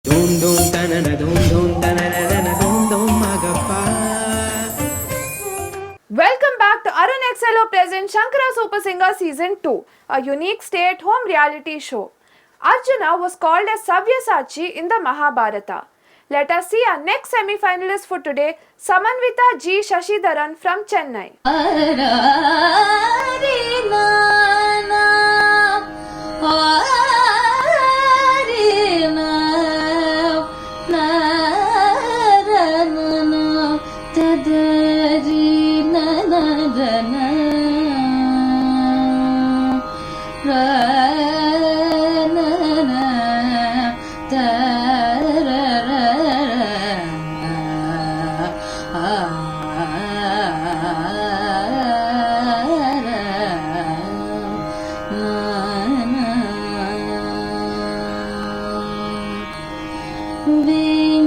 Dum dum tanana dum dum tanana dum dum magappa. Welcome back to Arun XLO presents Shankara Super Singer Season 2, a unique stay-at-home reality show. Arjuna was called as Sabyasachi in the Mahabharata. Let us see our next semi-finalist for today, Samanvita G. Shashidharan from Chennai.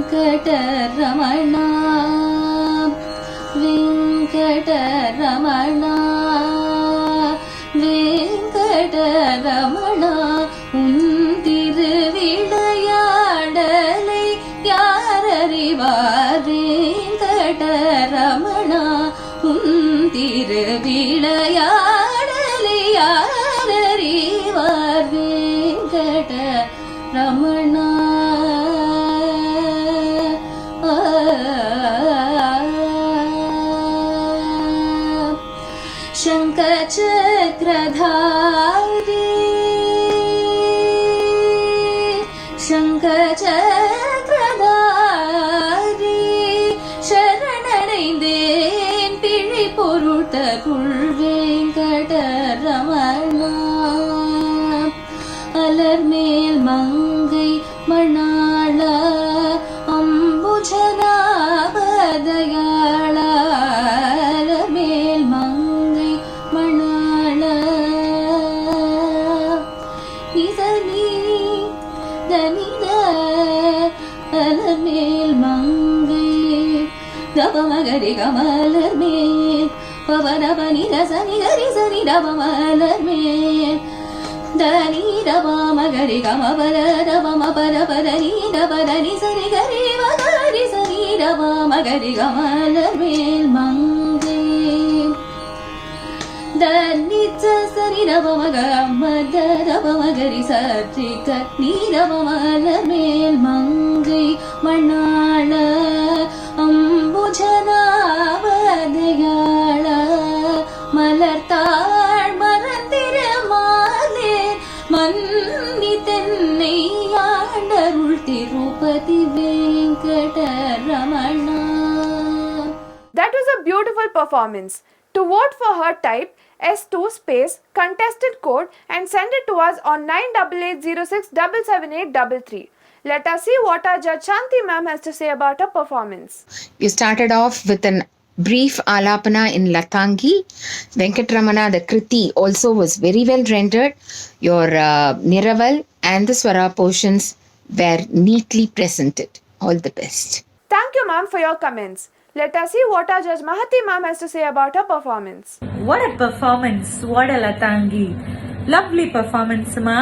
Venkatarama Venkatarama Venkatarama உந்திருவிளையாடலை யாரறிவார் Venkataramana உந்திருவிளையாடலை யாரறிவார் Venkataramana शङ्खचक्रधारी शङ्खचक्रधारी शरणடைந்தேன் பிழை பொருட்ட புல்வேங்கடரமணா அலர்மேல் மங்கை மணாள அம்புஜனாபதயாள அலர்மேல் மங்கை மணாள நிதனி தனித அலர்மேல் மங்கை தபமகரி கமலர்மேல் பவனபனி ரசனி கரி சனி தபமலர்மேல் தனி தபமகரி கமபர தபமபர பதனி தபதனி சரி கரி மகரி சரி தபமகரி கமலர்மேல் மங்கை தனிச்ச சரி தபமக மத தபமகரி சற்றிக நீரபமலர்மேல் மங்கை மணாள அம்புஜனாவதயாள மலர்த்தாள் மறந்திரமாலே மன்னி தென்னை ஆண்டருள் Tirupati Venkataramana. That was a beautiful performance. To vote for her, type S2 space contested code and send it to us on 9880677833. Let us see what our judge Shanti ma'am has to say about her performance. You started off with an brief alapana in Latangi. Venkatramana, the Kriti, also was very well rendered. Your Niraval and the Swara portions were neatly presented. All the best. Thank you ma'am for your comments. Let us see what our judge Mahati ma'am has to say about her performance. What a performance! What a Latangi! Lovely performance, ma.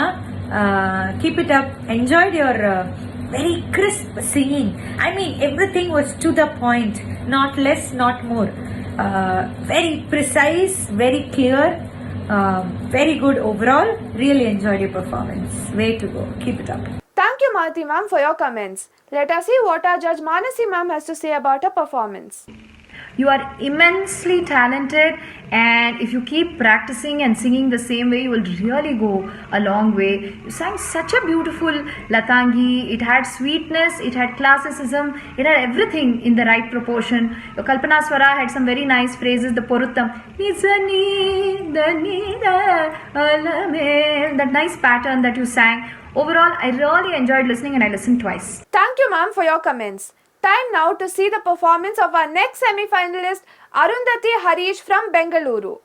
Keep it up. Enjoyed your very crisp singing. I mean, everything was to the point, not less, not more. Very precise, very clear, very good overall. Really enjoyed your performance. Way to go. Keep it up. Thank you Mahati ma'am for your comments. Let us see what our judge Manasi ma'am has to say about her performance. You are immensely talented, and if you keep practicing and singing the same way, you will really go a long way. You sang such a beautiful Latangi. It had sweetness, it had classicism, it had everything in the right proportion. Your Kalpana Swara had some very nice phrases. The Poruttam, that nice pattern that you sang. Overall, I really enjoyed listening, and I listened twice. Thank you ma'am for your comments. Time now to see the performance of our next semi-finalist Arundhati Harish from Bengaluru.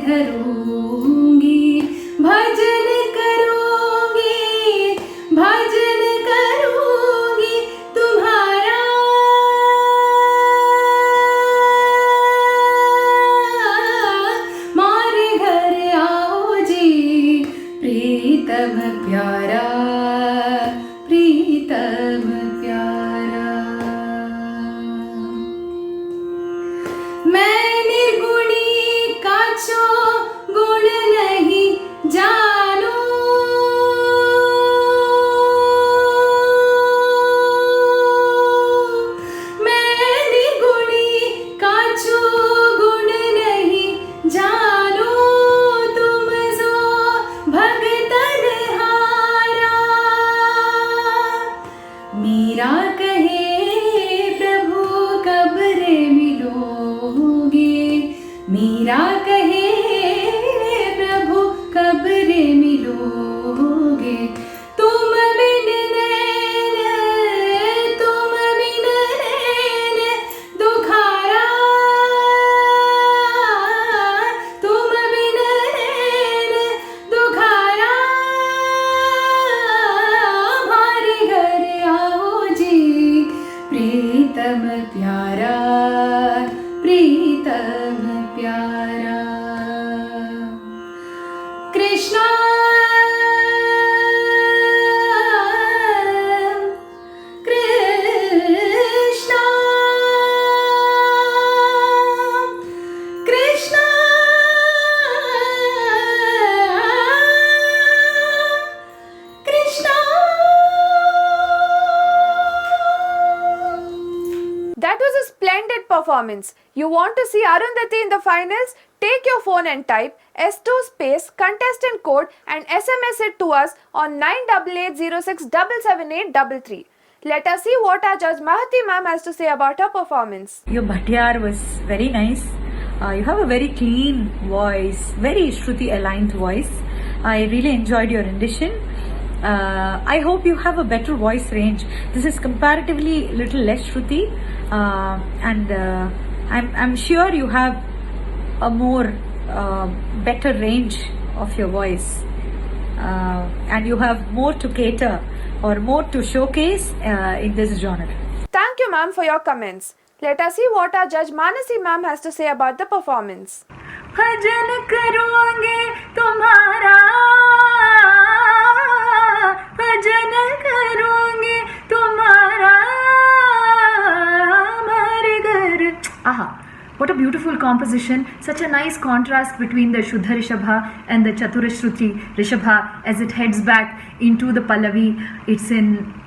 धरूंगी, भजन करूंगी, भजन करूंगी तुम्हारा। मारे घर आओ जी प्रीतम प्यारा, प्रीतम प्यारा। मैं निर्गुणी काचो गुण नहीं जानू, मैं निर्गुणी काचो गुण नहीं जानू, तुम जो भगतन हारा। मीरा कहे प्रभु कब रे मिलोगे, मीरा कहे प्रभु कब रे मिलोगे। तुम बिन नैन, तुम बिन नैन दुखारा, तुम बिन नैन दुखारा। हमारे घर आओ जी प्रीतम प्यारा, प्रीतम प्यारा। Krishna Krishna Krishna Krishna. That was a splendid performance. You want to see Arundhati in the finals? Take your phone and type S2 space contestant code and SMS it to us on 9880677833. Let us see what our judge Mahati ma'am has to say about her performance. Your bhatyar was very nice. You have a very clean voice, very Shruti aligned voice. I really enjoyed your rendition. I hope you have a better voice range. This is comparatively little less Shruti, and I'm sure you have a more better range of your voice, and you have more to cater or more to showcase in this genre. Thank you ma'am for your comments. Let us see what our judge Manasi ma'am has to say about the performance. भजन करूंगे तुम्हारा, भजन करूंगे तुम्हारा। हमारे घर। Aha, what a beautiful composition. Such a nice contrast between the Shuddha Rishabha and the Chaturashruti Rishabha as it heads back into the Pallavi. It's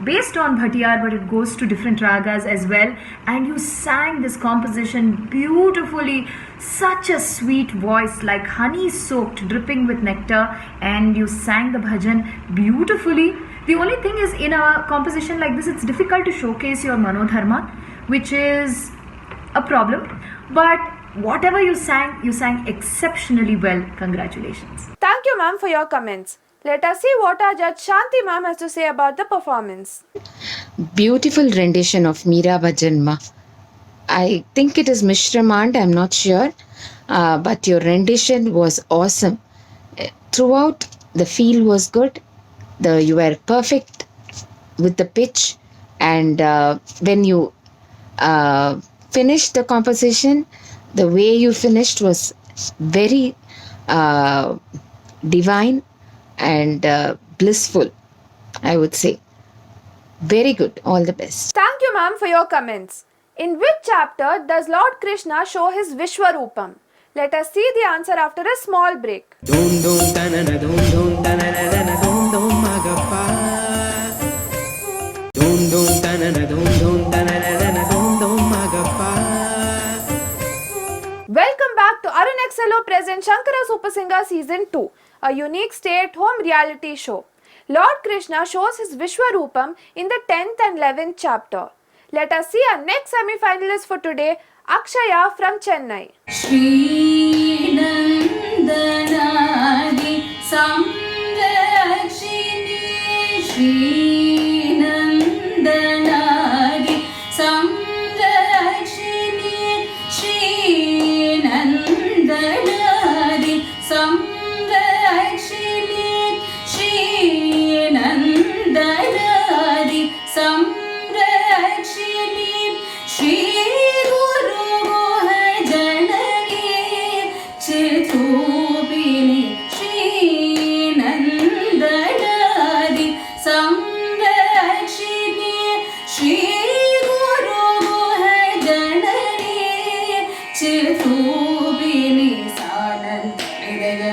based on Bhatyar, but it goes to different ragas as well. And you sang this composition beautifully. Such a sweet voice, like honey soaked, dripping with nectar. And you sang the bhajan beautifully. The only thing is, in a composition like this, it's difficult to showcase your manodharma, which is a problem. But whatever you sang exceptionally well. Congratulations. Thank you ma'am for your comments. Let us see what our judge Shanti ma'am has to say about the performance. Beautiful rendition of Meera Bhajanma. I think it is Mishramand, I'm not sure, but your rendition was awesome. Throughout, the feel was good. You were perfect with the pitch, and when you finished the composition, the way you finished was very divine and blissful, I would say. Very good. All the best. Thank you ma'am for your comments. In which chapter does Lord Krishna show his Vishwarupam? Let us see the answer after a small break. Dum dum tanana dum dum tanana dum dum magappa. Dum dum tanana dum dum tanana dum dum magappa. Welcome back to Arun XLO present Shankara Super Singer Season 2, a unique stay-at-home reality show. Lord Krishna shows his Vishwarupam in the 10th and 11th chapter. Let us see our next semi-finalist for today, Akshaya from Chennai. श्रीनन्दनादि संरक्षिणी, श्रीनन्दनादि संरक्षिणी, श्रीनन्दनादि संरक्षिणी श्रीनन्दनादि संरक्षिणी श्रीगुरुगुह जननी चितूपिनी श्रीनन्दनादि संरक्षिणी श्रीगुरुगुह जननी चितूपिनी सानन्द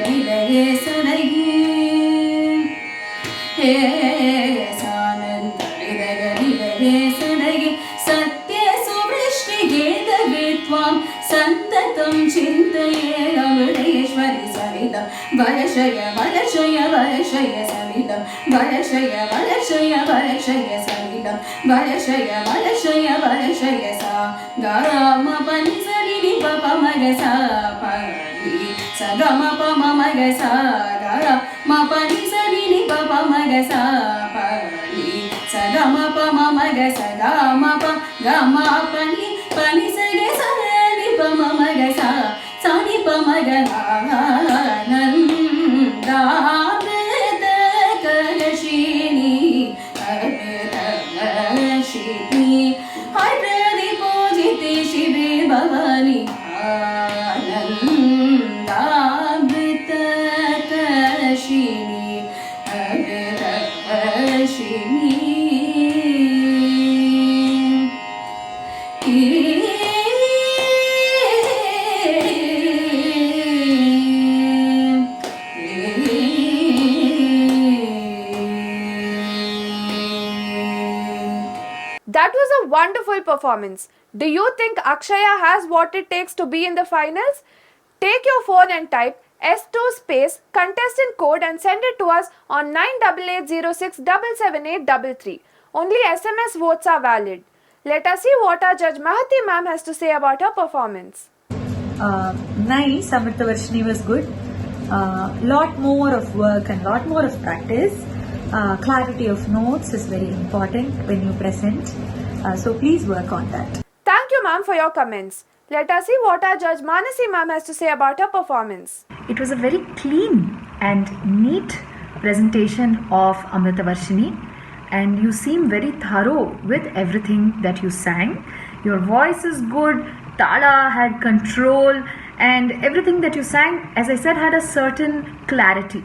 विलये सनगी हे सानन्द विलये सनगी सत्य सुवृष्टिगेदवित्वां सन्ततं चिन्तये अमृतेश्वरि सविता वर्षय वर्षय वर्षय सविता वर्षय वर्षय वर्षय सविता वर्षय वर्षय वर्षय सा गाम पनि सरि पप मग सा परि स ग म प म मग सा ग म पनि सरि पप मग सा परि स ग म प म मग स ग म प ग म पनि पनि स ग स नि प म मग सा स नि प मग नन्दामृतकलशिनी अमृतकलशिनी हरदिपूजिते शिवे Bhavani आनन्दामृतकलशिनी अमृतकलशिनी That was a wonderful performance. Do you think Akshaya has what it takes to be in the finals? Take your phone and type S2 space contestant code and send it to us on 9880677833. Only SMS votes are valid. Let us see what our judge Mahati ma'am has to say about her performance. Nice, Amritavarshini was good. Lot more of work and lot more of practice. Clarity of notes is very important when you present. So please work on that. Thank you ma'am for your comments. Let us see what our judge Manasi ma'am has to say about her performance. It was a very clean and neat presentation of Amritavarshini, and you seem very thorough with everything that you sang. Your voice is good, Tala had control, and everything that you sang, as I said, had a certain clarity.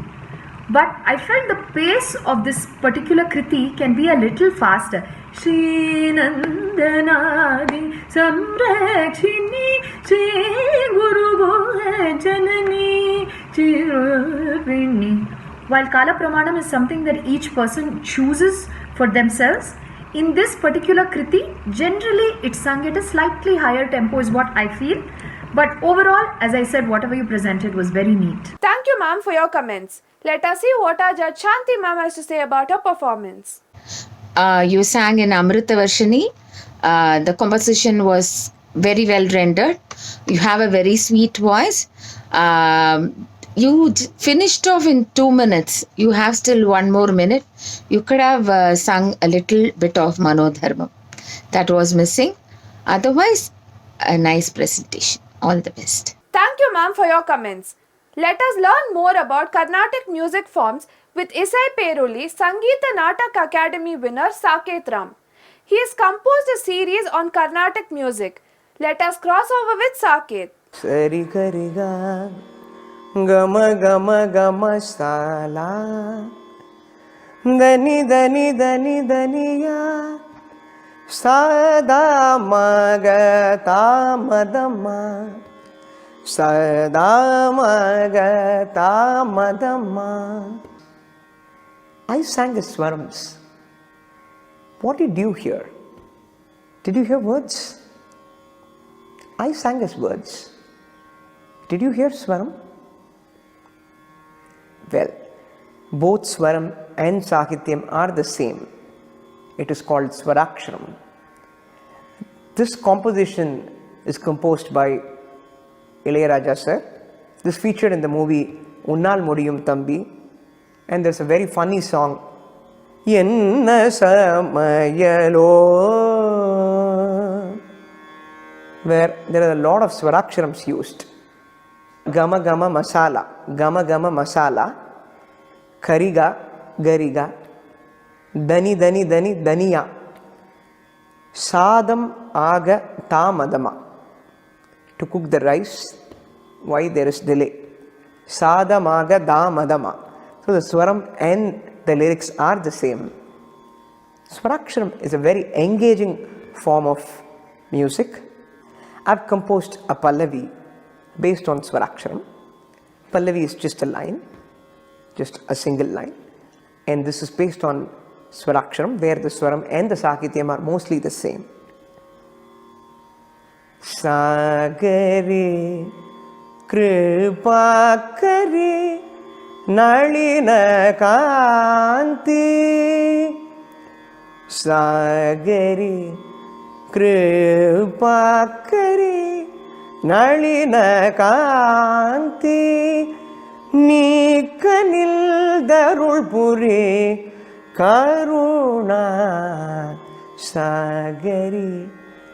But I felt the pace of this particular Kriti can be a little faster. Shri Nandanadi Samrakshini Shri Guru Goha Janani Chirupini. While Kala Pramanam is something that each person chooses for themselves, in this particular Kriti, generally it's sung at a slightly higher tempo is what I feel. But overall, as I said, whatever you presented was very neat. Thank you ma'am for your comments. Let us see what our judge Shanti ma'am has to say about her performance. You sang in Amritavarshini. The composition was very well rendered. You have a very sweet voice. You finished off in 2 minutes. You have still 1 more minute. You could have sung a little bit of Manodharmam. That was missing. Otherwise, a nice presentation. All the best. Thank you ma'am for your comments. Let us learn more about Carnatic music forms with Isai Peruli, Sangeeta Natak Academy winner Saket Ram. He has composed a series on Carnatic music. Let us cross over with Saket. Sari gari ga gama gama gama sala dani dani dani dani ya sada maga ta madama sada maga ta madama. I sang the swarams. What did you hear? Did you hear words? I sang as words. Did you hear swaram? Well, both swaram and sahityam are the same. It is called swaraksharam. This composition is composed by Ilayaraja sir. This featured in the movie Unnal Mudiyum Thambi, and there's a very funny song, Yenna Samayalo, where there are a lot of swarakshirams used. Gama gama masala, kariga, gariga, dani daniya, sadam aga tamadama. To cook the rice, why there is delay? Sadam aga damadama. So the swaram and the lyrics are the same. Swaraksharam is a very engaging form of music. I've composed a Pallavi based on Swaraksharam. Pallavi is just a line, just a single line. And this is based on Swaraksharam, where the Swaram and the Sahityam are mostly the same. Sagari Kripakari Nalina Kanti Sagari Kripakari Nalina Kanti Nikanil Darulpuri Karuna Sagari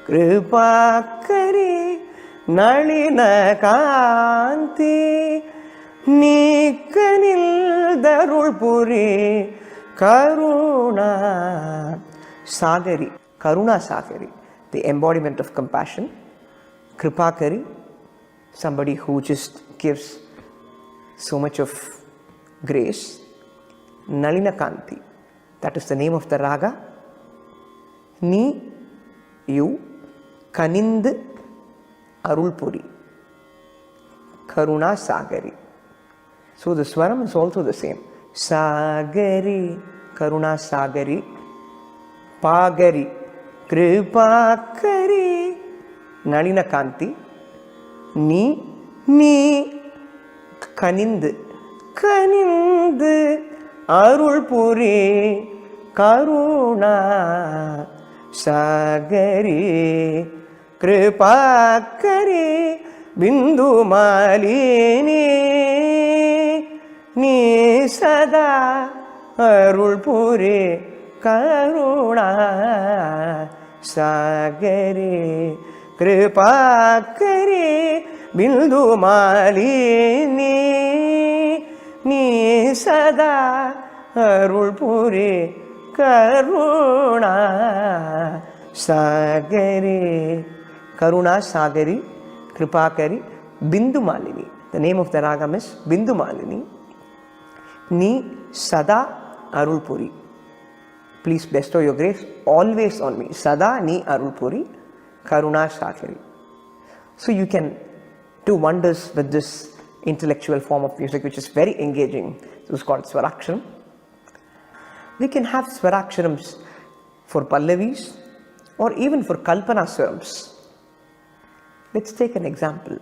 Kripakari Nalina Kanti Nikanil Darulpuri Karuna Sagari, Karuna Sagari, the embodiment of compassion. Kripakari, somebody who just gives so much of grace. Nalina Kanti, that is the name of the raga. Ni, you, Kanind Arulpuri, Karuna Sagari. So the swaram is also the same. Sagari, Karuna Sagari, Pagari, Kripakari, Nalina Kanti, Ni, Kanind, Arulpuri, Karuna Sagari, Kripakari, Bindu Malini, Ni Sada Arulpuri, Karuna Sagari, Kripakari, Bindu Malini, Ni Sada Arulpuri, Karuna Sagari, Karuna Sagari, Kripakari, Bindu Malini. The name of the ragam is Bindu Malini. Ni Sada Arulpuri. Please bestow your grace always on me. Sada Ni Arulpuri, Karuna Sagari. So you can do wonders with this intellectual form of music, which is very engaging. This is called Swaraksharam. We can have Swaraksharams for Pallavis or even for Kalpana Swarams. Let's take an example.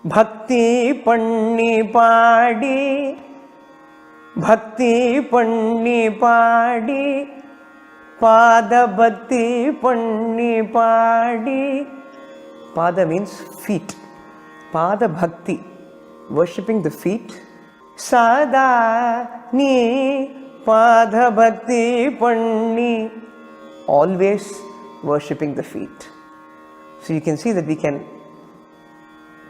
Bhakti Panni Padi, Bhakti Panni Padi, Pada Bhakti Panni Padi. Pada means feet. Pada Bhakti, worshipping the feet. Sada Ni Pada Bhakti Panni, always worshipping the feet. So you can see that we can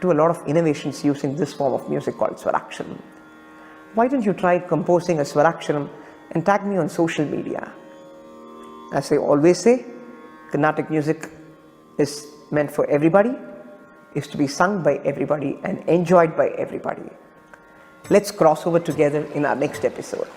do a lot of innovations using this form of music called Swaraksharam. Why don't you try composing a Swaraksharam and tag me on social media? As I always say, Carnatic music is meant for everybody, is to be sung by everybody and enjoyed by everybody. Let's cross over together in our next episode.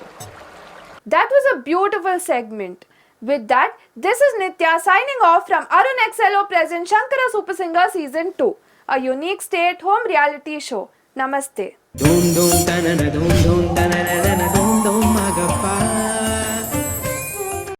That was a beautiful segment. With that, this is Nitya signing off from Arun XLO present Shankara Super Singer Season 2, a unique stay-at-home reality show. Namaste. Dum dum tanana, dum dum tanana.